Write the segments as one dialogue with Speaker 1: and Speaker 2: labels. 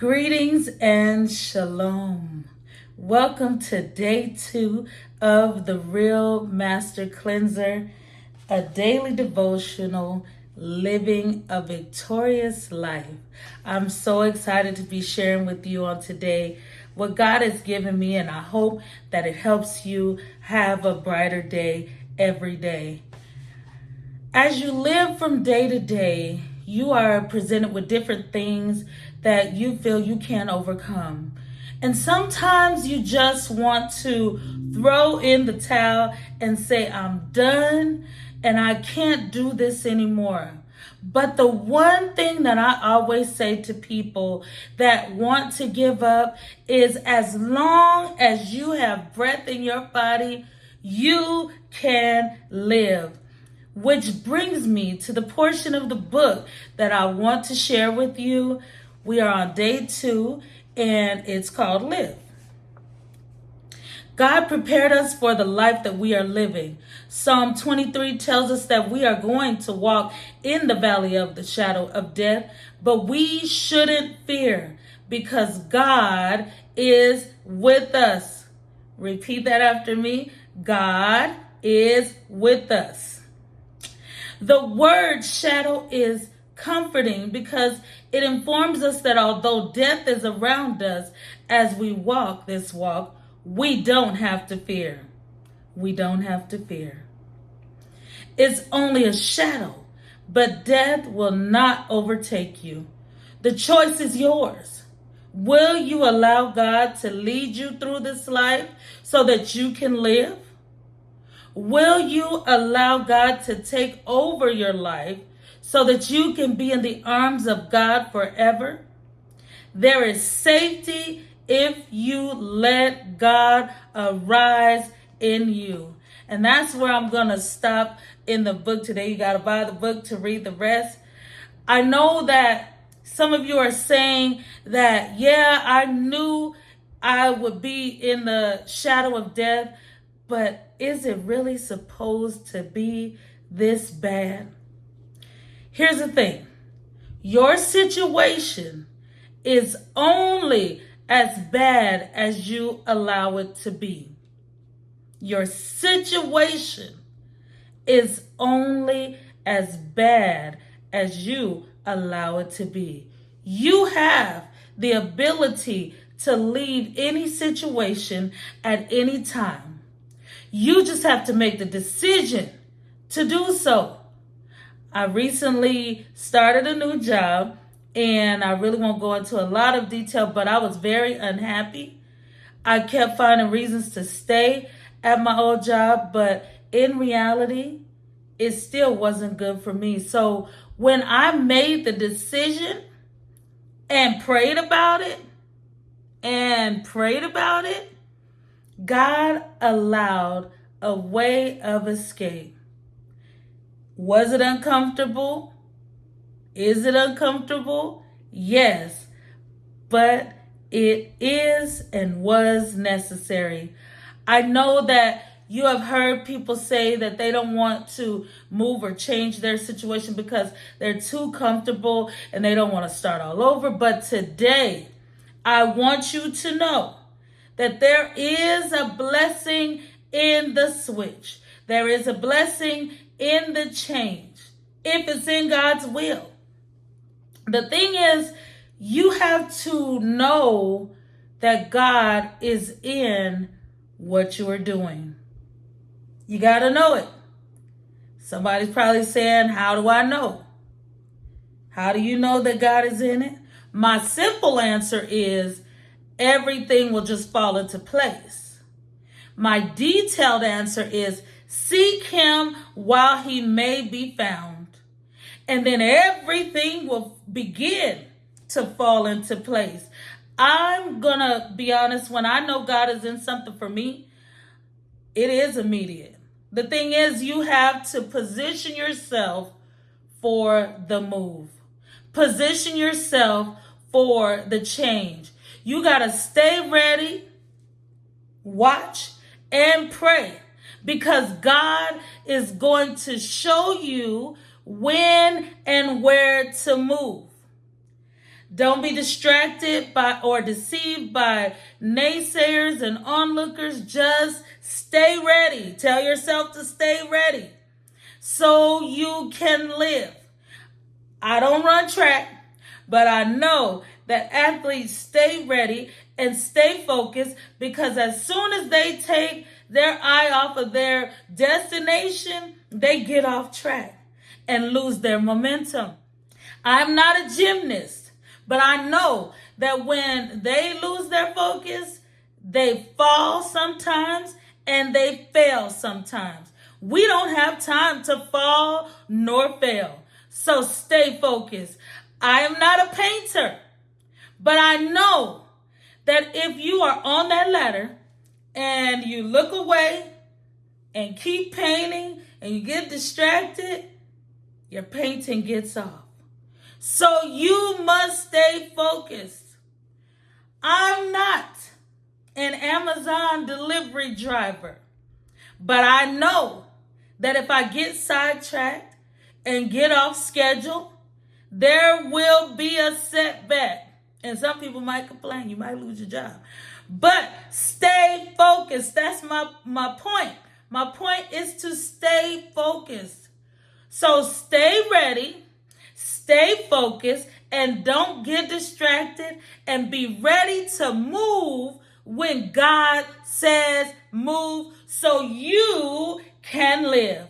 Speaker 1: Greetings and shalom. Welcome to day 2 of the Real Master Cleanser, a daily devotional, living a victorious life. I'm so excited to be sharing with you on today what God has given me, and I hope that it helps you have a brighter day every day. As you live from day to day, you are presented with different things that you feel you can't overcome. And sometimes you just want to throw in the towel and say, I'm done and I can't do this anymore. But the one thing that I always say to people that want to give up is, as long as you have breath in your body, you can live. Which brings me to the portion of the book that I want to share with you. We are on day 2, and it's called Live. God prepared us for the life that we are living. Psalm 23 tells us that we are going to walk in the valley of the shadow of death, but we shouldn't fear because God is with us. Repeat that after me. God is with us. The word shadow is comforting because it informs us that although death is around us as we walk this walk, we don't have to fear. We don't have to fear. It's only a shadow, but death will not overtake you. The choice is yours. Will you allow God to lead you through this life so that you can live? Will you allow God to take over your life so that you can be in the arms of God forever? There is safety if you let God arise in you. And that's where I'm going to stop in the book today. You got to buy the book to read the rest. I know that some of you are saying that, yeah, I knew I would be in the shadow of death, but is it really supposed to be this bad? Here's the thing. Your situation is only as bad as you allow it to be. Your situation is only as bad as you allow it to be. You have the ability to leave any situation at any time. You just have to make the decision to do so. I recently started a new job, and I really won't go into a lot of detail, but I was very unhappy. I kept finding reasons to stay at my old job, but in reality, it still wasn't good for me. So when I made the decision and prayed about it, God allowed a way of escape. Was it uncomfortable? Is it uncomfortable? Yes, but it is and was necessary. I know that you have heard people say that they don't want to move or change their situation because they're too comfortable and they don't want to start all over. But today, I want you to know that there is a blessing in the switch. There is a blessing in the change if it's in God's will. The thing is, you have to know that God is in what you are doing. You got to know it. Somebody's probably saying, how do I know? How do you know that God is in it? My simple answer is, everything will just fall into place. My detailed answer is, seek him while he may be found. And then everything will begin to fall into place. I'm going to be honest, when I know God is in something for me, it is immediate. The thing is, you have to position yourself for the move. Position yourself for the change. You got to stay ready, watch, and pray, because God is going to show you when and where to move. Don't be distracted by or deceived by naysayers and onlookers. Just stay ready. Tell yourself to stay ready so you can live. I don't run track, but I know that athletes stay ready and stay focused, because as soon as they take their eye off of their destination, they get off track and lose their momentum. I'm not a gymnast, but I know that when they lose their focus, they fall sometimes and they fail sometimes. We don't have time to fall nor fail. So stay focused. I am not a painter, but I know that if you are on that ladder and you look away and keep painting and you get distracted, your painting gets off. So you must stay focused. I'm not an Amazon delivery driver, but I know that if I get sidetracked and get off schedule, there will be a setback. And some people might complain. You might lose your job. But stay focused. That's my point. My point is to stay focused. So stay ready, stay focused, and don't get distracted, and be ready to move when God says move so you can live.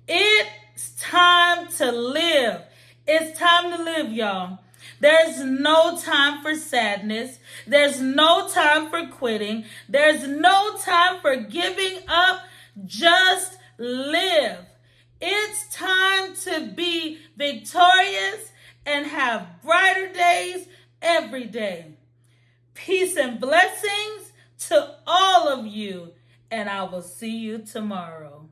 Speaker 1: It's time to live. It's time to live, y'all. There's no time for sadness. There's no time for quitting. There's no time for giving up. Just live. It's time to be victorious and have brighter days every day. Peace and blessings to all of you, and I will see you tomorrow.